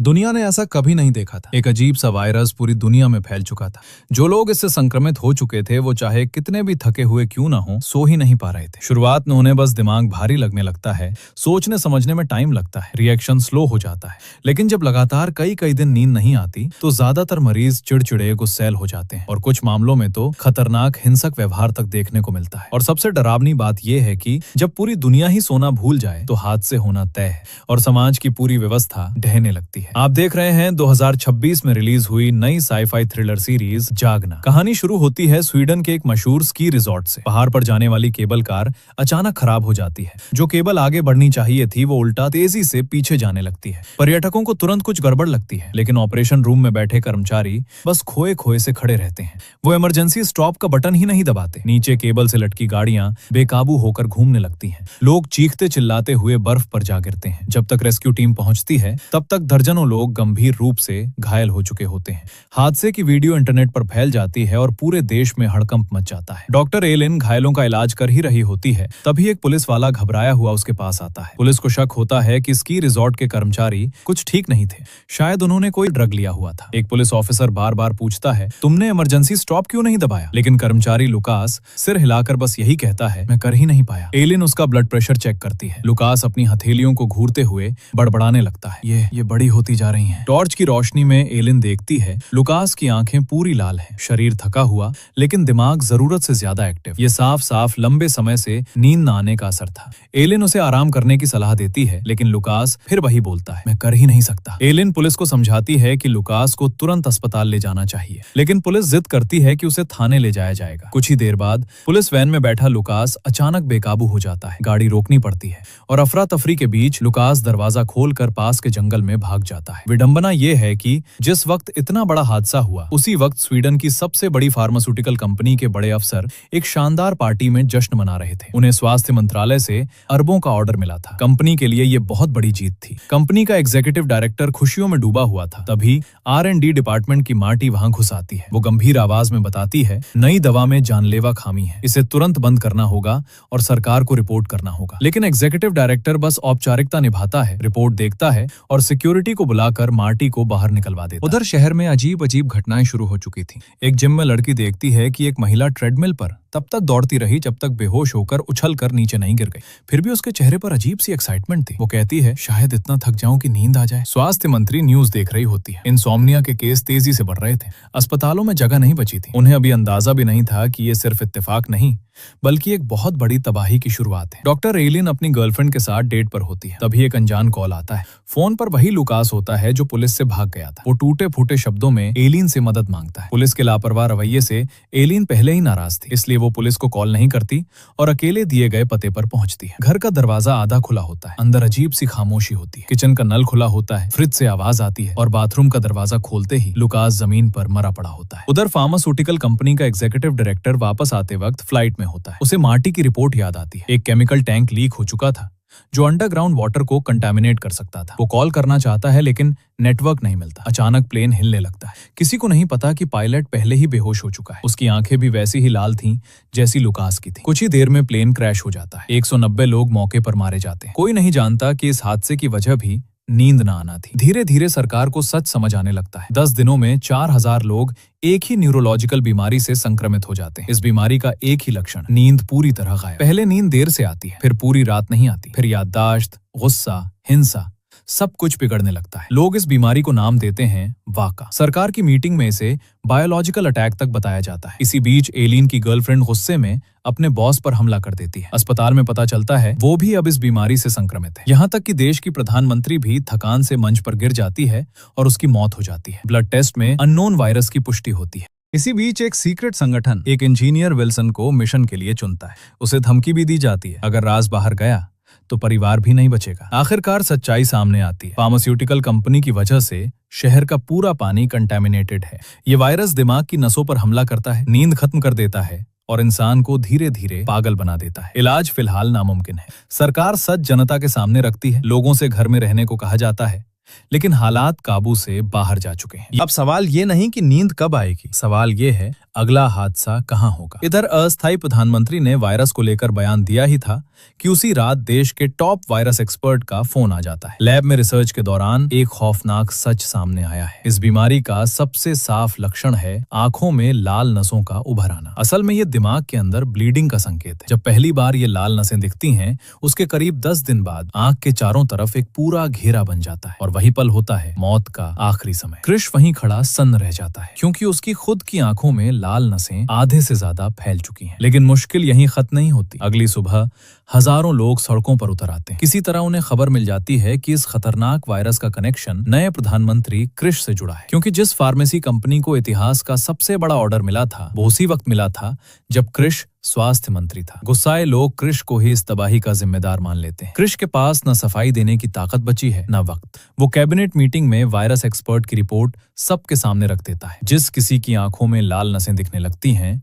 दुनिया ने ऐसा कभी नहीं देखा था। एक अजीब सा वायरस पूरी दुनिया में फैल चुका था। जो लोग इससे संक्रमित हो चुके थे वो चाहे कितने भी थके हुए क्यों ना हो, सो ही नहीं पा रहे थे। शुरुआत में उन्हें बस दिमाग भारी लगने लगता है, सोचने समझने में टाइम लगता है, रिएक्शन स्लो हो जाता है। लेकिन जब लगातार कई कई दिन नींद नहीं आती तो ज्यादातर मरीज चिड़चिड़े गुस्सैल हो जाते हैं और कुछ मामलों में तो खतरनाक हिंसक व्यवहार तक देखने को मिलता है। और सबसे डरावनी बात यह है कि जब पूरी दुनिया ही सोना भूल जाए तो हादसे होना तय है और समाज की पूरी व्यवस्था ढहने लगती है। आप देख रहे हैं 2026 में रिलीज हुई नई साई-फाई थ्रिलर सीरीज जागना। कहानी शुरू होती है स्वीडन के एक मशहूर स्की रिजॉर्ट से। पहाड़ पर जाने वाली केबल कार अचानक खराब हो जाती है। जो केबल आगे बढ़नी चाहिए थी वो उल्टा तेजी से पीछे जाने लगती है। पर्यटकों को तुरंत कुछ गड़बड़ लगती है, लेकिन ऑपरेशन रूम में बैठे कर्मचारी बस खोए खोए से खड़े रहते हैं। वो इमरजेंसी स्टॉप का बटन ही नहीं दबाते। नीचे केबल से लटकी गाड़ियां बेकाबू होकर घूमने लगती हैं। लोग चीखते चिल्लाते हुए बर्फ पर जा गिरते हैं। जब तक रेस्क्यू टीम पहुंचती है तब तक दर्जनों लोग गंभीर रूप से घायल हो चुके होते हैं। हादसे की वीडियो इंटरनेट पर फैल जाती है और पूरे देश में हड़कंप मच जाता है। डॉक्टर एलिन घायलों का इलाज कर ही रही होती है, तभी एक पुलिस वाला घबराया हुआ उसके पास आता है। पुलिस को शक होता है कि स्की रिजॉर्ट के कर्मचारी कुछ ठीक नहीं थे, शायद उन्होंने कोई ड्रग लिया हुआ था। एक पुलिस ऑफिसर बार बार पूछता है, तुमने इमरजेंसी स्टॉप क्यों नहीं दबाया? लेकिन कर्मचारी लुकास सिर हिलाकर बस यही कहता है, मैं कर ही नहीं पाया। एलिन उसका ब्लड प्रेशर चेक करती है। लुकास अपनी हथेलियों को घूरते हुए बड़बड़ाने लगता है, ये बड़ी होती जा रही हैं। टॉर्च की रोशनी में एलिन देखती है लुकास की आंखें पूरी लाल हैं, शरीर थका हुआ लेकिन दिमाग जरूरत से ज्यादा एक्टिव। ये साफ साफ लंबे समय से नींद न आने का असर था। एलिन उसे आराम करने की सलाह देती है, लेकिन लुकास फिर वही बोलता है, मैं कर ही नहीं सकता। एलिन पुलिस को समझाती है कि लुकास को तुरंत अस्पताल ले जाना चाहिए, लेकिन पुलिस जिद करती है कि उसे थाने ले जाया जाएगा। कुछ ही देर बाद पुलिस वैन में बैठा लुकास अचानक बेकाबू हो जाता है। गाड़ी रोकनी पड़ती है और अफरा तफरी के बीच लुकास दरवाजा खोलकर पास के जंगल में भाग जाता है। विडंबना ये है कि जिस वक्त इतना बड़ा हादसा हुआ उसी वक्त स्वीडन की सबसे बड़ी फार्मास्यूटिकल कंपनी के बड़े अफसर एक शानदार पार्टी में जश्न मना रहे थे। उन्हें स्वास्थ्य मंत्रालय से अरबों का ऑर्डर मिला था। कंपनी के लिए ये बहुत बड़ी जीत थी। कंपनी का एग्जीक्यूटिव डायरेक्टर खुशियों में डूबा हुआ था। तभी R&D डिपार्टमेंट की मार्टी वहां घुस आती है। वो गंभीर आवाज में बताती है, नई दवा में जानलेवा खामी है, इसे तुरंत बंद करना होगा और सरकार को रिपोर्ट करना होगा। लेकिन एग्जीक्यूटिव डायरेक्टर बस औपचारिकता निभाता है, रिपोर्ट देखता है और सिक्योरिटी को बुलाकर मार्टी को बाहर निकलवा देता। उधर शहर में अजीब अजीब घटनाएं शुरू हो चुकी थी। एक जिम में लड़की देखती है कि एक महिला ट्रेडमिल पर तब तक दौड़ती रही जब तक बेहोश होकर उछलकर नीचे नहीं गिर गई। फिर भी उसके चेहरे पर अजीब सी एक्साइटमेंट थी। वो कहती है, शायद इतना थक जाऊं कि नींद आ जाए। स्वास्थ्य मंत्री न्यूज देख रही होती है। इंसोम्निया के केस तेजी से बढ़ रहे थे। अस्पतालों में जगह नहीं बची थी। उन्हें अभी अंदाजा भी नहीं था कि ये सिर्फ इत्तेफाक नहीं बल्कि एक बहुत बड़ी तबाही की शुरुआत है। डॉक्टर एलिन अपनी गर्लफ्रेंड के साथ डेट पर होती है। तभी एक अनजान कॉल आता है। फोन पर वही लुकास होता है जो पुलिस से भाग गया था। वो टूटे फूटे शब्दों में एलिन से मदद मांगता है। पुलिस के लापरवाह रवैये से एलिन पहले ही नाराज थी, इसलिए वो पुलिस को कॉल नहीं करती और अकेले दिए गए पते पर पहुंचती है। घर का दरवाजा आधा खुला होता है। अंदर अजीब सी खामोशी होती है। किचन का नल खुला होता है, फ्रिज से आवाज आती है और बाथरूम का दरवाजा खोलते ही लुकास जमीन पर मरा पड़ा होता है। उधर फार्मास्यूटिकल कंपनी का एग्जीक्यूटिव डायरेक्टर वापस आते वक्त फ्लाइट में होता है। उसे मार्टी की रिपोर्ट याद आती है। एक केमिकल टैंक लीक हो चुका था जो अंडरग्राउंड वाटर को कंटामिनेट कर सकता था। वो कॉल करना चाहता है लेकिन नेटवर्क नहीं मिलता। अचानक प्लेन हिलने लगता है। किसी को नहीं पता कि पायलट पहले ही बेहोश हो चुका है। उसकी आंखें भी वैसी ही लाल थीं जैसी लुकास की थी। कुछ ही देर में प्लेन क्रैश हो जाता है। 190 लोग मौके पर मारे जाते हैं। कोई नहीं जानता कि इस हादसे की वजह भी नींद ना आना थी। धीरे धीरे सरकार को सच समझ आने लगता है। 10 दिनों में 4000 लोग एक ही न्यूरोलॉजिकल बीमारी से संक्रमित हो जाते हैं। इस बीमारी का एक ही लक्षण, नींद पूरी तरह गायब। पहले नींद देर से आती है, फिर पूरी रात नहीं आती, फिर याददाश्त, गुस्सा, हिंसा सब कुछ बिगड़ने लगता है। लोग इस बीमारी को नाम देते हैं वाका। सरकार की मीटिंग में इसे बायोलॉजिकल अटैक तक बताया जाता है। इसी बीच एलिन की गर्लफ्रेंड गुस्से में अपने बॉस पर हमला कर देती है। अस्पताल में पता चलता है वो भी अब इस बीमारी से संक्रमित है। यहाँ तक कि देश की प्रधानमंत्री भी थकान से मंच पर गिर जाती है और उसकी मौत हो जाती है। ब्लड टेस्ट में अननोन वायरस की पुष्टि होती है। इसी बीच एक सीक्रेट संगठन एक इंजीनियर विल्सन को मिशन के लिए चुनता है। उसे धमकी भी दी जाती है, अगर राज बाहर गया तो परिवार भी नहीं बचेगा। आखिरकार सच्चाई सामने आती है। फार्मास्यूटिकल कंपनी की वजह से शहर का पूरा पानी कंटामिनेटेड है। ये वायरस दिमाग की नसों पर हमला करता है, नींद खत्म कर देता है और इंसान को धीरे धीरे पागल बना देता है। इलाज फिलहाल नामुमकिन है। सरकार सच जनता के सामने रखती है। लोगों से घर में रहने को कहा जाता है, लेकिन हालात काबू से बाहर जा चुके हैं। अब सवाल ये नहीं कि नींद कब आएगी, सवाल ये है अगला हादसा कहां होगा। इधर अस्थायी प्रधानमंत्री ने वायरस को लेकर बयान दिया ही था कि उसी रात देश के टॉप वायरस एक्सपर्ट का फोन आ जाता है। लैब में रिसर्च के दौरान एक खौफनाक सच सामने आया है। इस बीमारी का सबसे साफ लक्षण है आंखों में लाल नसों का उभर आना। असल में ये दिमाग के अंदर ब्लीडिंग का संकेत है। जब पहली बार ये लाल नसें दिखती हैं, उसके करीब 10 दिन बाद आंख के चारों तरफ एक पूरा घेरा बन जाता है और वही पल होता है मौत का आखिरी समय। क्रिश वहीं खड़ा सन्न रह जाता है, क्योंकि उसकी खुद की आंखों में लाल नसें आधे से ज्यादा फैल चुकी हैं। लेकिन मुश्किल यहीं खत्म नहीं होती। अगली सुबह हजारों लोग सड़कों पर उतर आते हैं। किसी तरह उन्हें खबर मिल जाती है कि इस खतरनाक वायरस का कनेक्शन नए प्रधानमंत्री क्रिश से जुड़ा है, क्योंकि जिस फार्मेसी कंपनी को इतिहास का सबसे बड़ा ऑर्डर मिला था वो उसी वक्त मिला था जब क्रिश स्वास्थ्य मंत्री था। गुस्साए लोग क्रिश को ही इस तबाही का जिम्मेदार मान लेते हैं। क्रिश के पास न सफाई देने की ताकत बची है न वक्त। वो कैबिनेट मीटिंग में वायरस एक्सपर्ट की रिपोर्ट सबके सामने रख देता है। जिस किसी की आंखों में लाल नसें दिखने लगती हैं,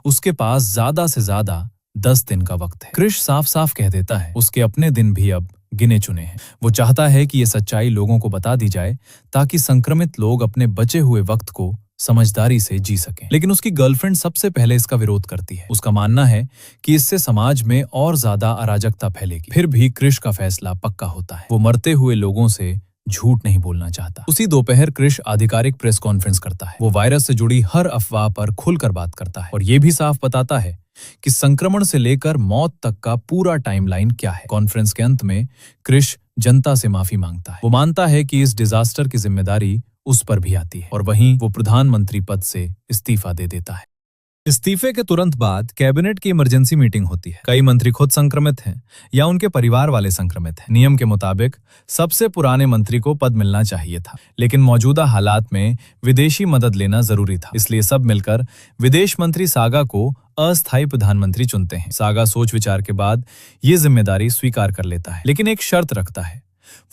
उसके पास ज्यादा से ज्यादा 10 दिन का वक्त है। क्रिश साफ साफ कह देता है उसके अपने दिन भी अब गिने चुने हैं। वो चाहता है कि ये सच्चाई लोगों को बता दी जाए ताकि संक्रमित लोग अपने बचे हुए वक्त को समझदारी से जी सकें। लेकिन उसकी गर्लफ्रेंड सबसे पहले इसका विरोध करती है। उसका मानना है कि इससे समाज में और ज्यादा अराजकता फैलेगी। फिर भी क्रिश का फैसला पक्का होता है। वो मरते हुए लोगों से झूठ नहीं बोलना चाहता। उसी दोपहर क्रिश आधिकारिक प्रेस कॉन्फ्रेंस करता है। वो वायरस से जुड़ी हर अफवाह पर खुलकर बात करता है और ये भी साफ बताता है कि संक्रमण से लेकर मौत तक का पूरा टाइमलाइन क्या है। कॉन्फ्रेंस के अंत में क्रिश जनता से माफी मांगता है। वो मानता है कि इस डिजास्टर की जिम्मेदारी उस पर भी आती है और वहीं वो प्रधानमंत्री पद से इस्तीफा दे देता है। इस्तीफे के तुरंत बाद कैबिनेट की इमरजेंसी मीटिंग होती है। कई मंत्री खुद संक्रमित हैं या उनके परिवार वाले संक्रमित हैं। नियम के मुताबिक सबसे पुराने मंत्री को पद मिलना चाहिए था, लेकिन मौजूदा हालात में विदेशी मदद लेना जरूरी था। इसलिए सब मिलकर विदेश मंत्री सागा को अस्थायी प्रधानमंत्री चुनते हैं। सागा सोच विचार के बाद ये जिम्मेदारी स्वीकार कर लेता है, लेकिन एक शर्त रखता है।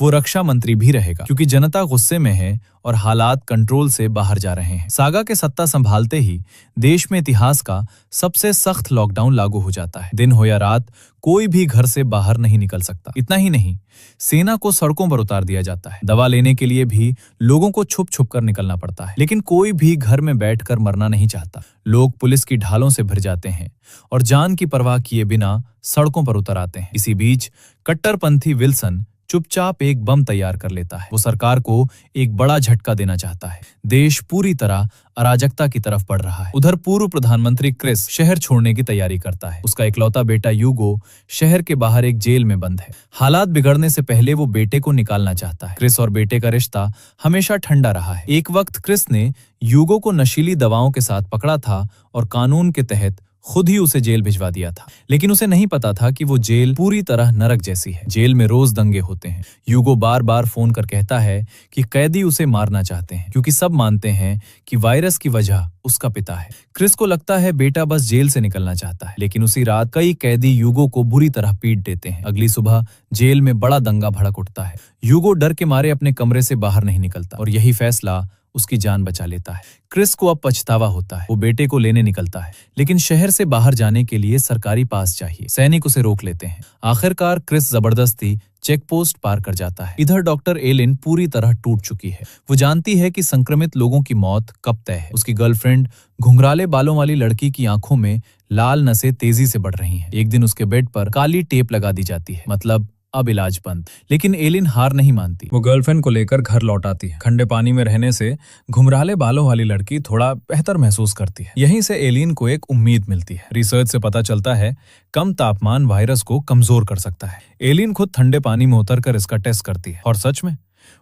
वो रक्षा मंत्री भी रहेगा, क्योंकि जनता गुस्से में है और हालात कंट्रोल से बाहर जा रहे हैं। सागा के सत्ता संभालते ही देश में इतिहास का सबसे सख्त लॉकडाउन लागू हो जाता है। दिन हो या रात कोई भी घर से बाहर नहीं निकल सकता। इतना ही नहीं, सेना को सड़कों पर उतार दिया जाता है। दवा लेने के लिए भी लोगों को छुप छुप कर निकलना पड़ता है। लेकिन कोई भी घर में बैठकर मरना नहीं चाहता। लोग पुलिस की ढालों से भर जाते हैं और जान की परवाह किए बिना सड़कों पर उतर आते हैं। इसी बीच कट्टरपंथी विल्सन चुपचाप एक बम तैयार कर लेता है। वो सरकार को एक बड़ा झटका देना चाहता है। देश पूरी तरह अराजकता की तरफ बढ़ रहा है। उधर पूर्व प्रधानमंत्री क्रिस शहर छोड़ने की तैयारी करता है। उसका इकलौता बेटा यूगो शहर के बाहर एक जेल में बंद है। हालात बिगड़ने से पहले वो बेटे को निकालना चाहता है। क्रिस और बेटे का रिश्ता हमेशा ठंडा रहा है। एक वक्त क्रिस ने यूगो को नशीली दवाओं के साथ पकड़ा था और कानून के तहत खुद ही उसे जेल भिजवा दिया था, लेकिन उसे नहीं पता था कि वो जेल पूरी तरह नरक जैसी है। जेल में रोज दंगे होते हैं। यूगो बार बार फोन कर कहता है कि कैदी उसे मारना चाहते हैं, क्योंकि सब मानते हैं कि वायरस की वजह उसका पिता है। क्रिस को लगता है बेटा बस जेल से निकलना चाहता है, लेकिन उसी रात कई कैदी यूगो को बुरी तरह पीट देते हैं। अगली सुबह जेल में बड़ा दंगा भड़क उठता है। यूगो डर के मारे अपने कमरे से बाहर नहीं निकलता और यही फैसला उसकी जान बचा लेता है। क्रिस को अब पछतावा होता है। वो बेटे को लेने निकलता है, लेकिन शहर से बाहर जाने के लिए सरकारी पास चाहिए। सैनिक उसे रोक लेते हैं। आखिरकार क्रिस जबरदस्ती चेक पोस्ट पार कर जाता है। इधर डॉक्टर एलिन पूरी तरह टूट चुकी है। वो जानती है कि संक्रमित लोगों की मौत कब तय है। उसकी गर्लफ्रेंड घुंघराले बालों वाली लड़की की आंखों में लाल नसें तेजी से बढ़ रही हैं। एक दिन उसके बेड पर काली टेप लगा दी जाती है, मतलब अब इलाज बंद। लेकिन एलिन हार नहीं मानती। वो गर्लफ्रेंड को लेकर घर लौट आती है। ठंडे पानी में रहने से घुंघराले बालों वाली लड़की थोड़ा बेहतर महसूस करती है। यहीं से एलिन को एक उम्मीद मिलती है। रिसर्च से पता चलता है कम तापमान वायरस को कमजोर कर सकता है। एलिन खुद ठंडे पानी में उतरकर इसका टेस्ट करती है और सच में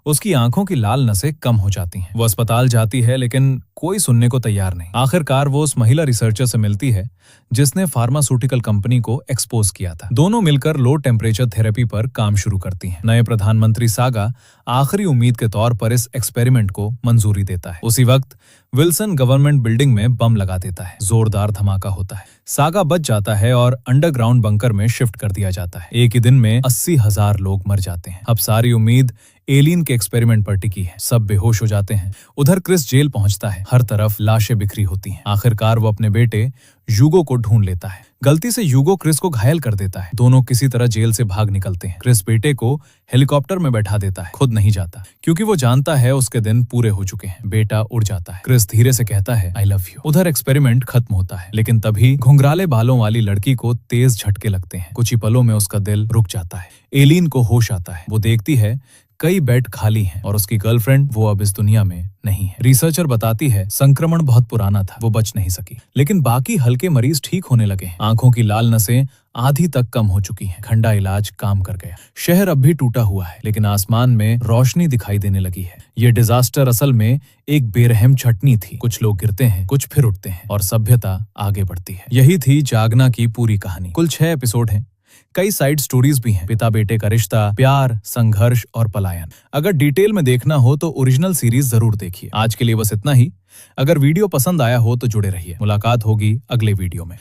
उसकी आंखों की लाल नसें कम हो जाती हैं। वो अस्पताल जाती है, लेकिन कोई सुनने को तैयार नहीं। आखिरकार वो उस महिला रिसर्चर से मिलती है जिसने फार्मास्यूटिकल कंपनी को एक्सपोज किया था। दोनों मिलकर लो टेम्परेचर थेरेपी पर काम शुरू करती हैं। नए प्रधानमंत्री सागा आखिरी उम्मीद के तौर पर इस एक्सपेरिमेंट को मंजूरी देता है। उसी वक्त विल्सन गवर्नमेंट बिल्डिंग में बम लगा देता है। जोरदार धमाका होता है। सागा बच जाता है और अंडरग्राउंड बंकर में शिफ्ट कर दिया जाता है। एक ही दिन में 80,000 लोग मर जाते हैं। अब सारी उम्मीद एलियन के एक्सपेरिमेंट पर टिकी है। सब बेहोश हो जाते हैं। उधर क्रिस जेल पहुंचता है। हर तरफ लाशें बिखरी होती हैं। आखिरकार वो अपने बेटे यूगो को ढूंढ लेता है। गलती से यूगो क्रिस को घायल कर देता है। दोनों किसी तरह जेल से भाग निकलते हैं। क्रिस बेटे को हेलीकॉप्टर में बैठा देता है, खुद नहीं जाता क्योंकि वो जानता है उसके दिन पूरे हो चुके हैं। बेटा उड़ जाता है। क्रिस धीरे से कहता है आई लव यू। उधर एक्सपेरिमेंट खत्म होता है, लेकिन तभी घुंघराले बालों वाली लड़की को तेज झटके लगते हैं। कुछ ही पलों में उसका दिल रुक जाता है। एलियन को होश आता है। वो देखती है कई बेड खाली हैं और उसकी गर्लफ्रेंड वो अब इस दुनिया में नहीं है। रिसर्चर बताती है संक्रमण बहुत पुराना था, वो बच नहीं सकी, लेकिन बाकी हल्के मरीज ठीक होने लगे हैं। आंखों की लाल नसें आधी तक कम हो चुकी हैं। ठंडा इलाज काम कर गया। शहर अब भी टूटा हुआ है, लेकिन आसमान में रोशनी दिखाई देने लगी है। ये डिजास्टर असल में एक बेरहम छटनी थी। कुछ लोग गिरते हैं, कुछ फिर उठते हैं और सभ्यता आगे बढ़ती है। यही थी जागना की पूरी कहानी। कुल 6 एपिसोड हैं। कई साइड स्टोरीज भी हैं। पिता बेटे का रिश्ता, प्यार, संघर्ष और पलायन। अगर डिटेल में देखना हो तो ओरिजिनल सीरीज जरूर देखिए। आज के लिए बस इतना ही। अगर वीडियो पसंद आया हो तो जुड़े रहिए। मुलाकात होगी अगले वीडियो में।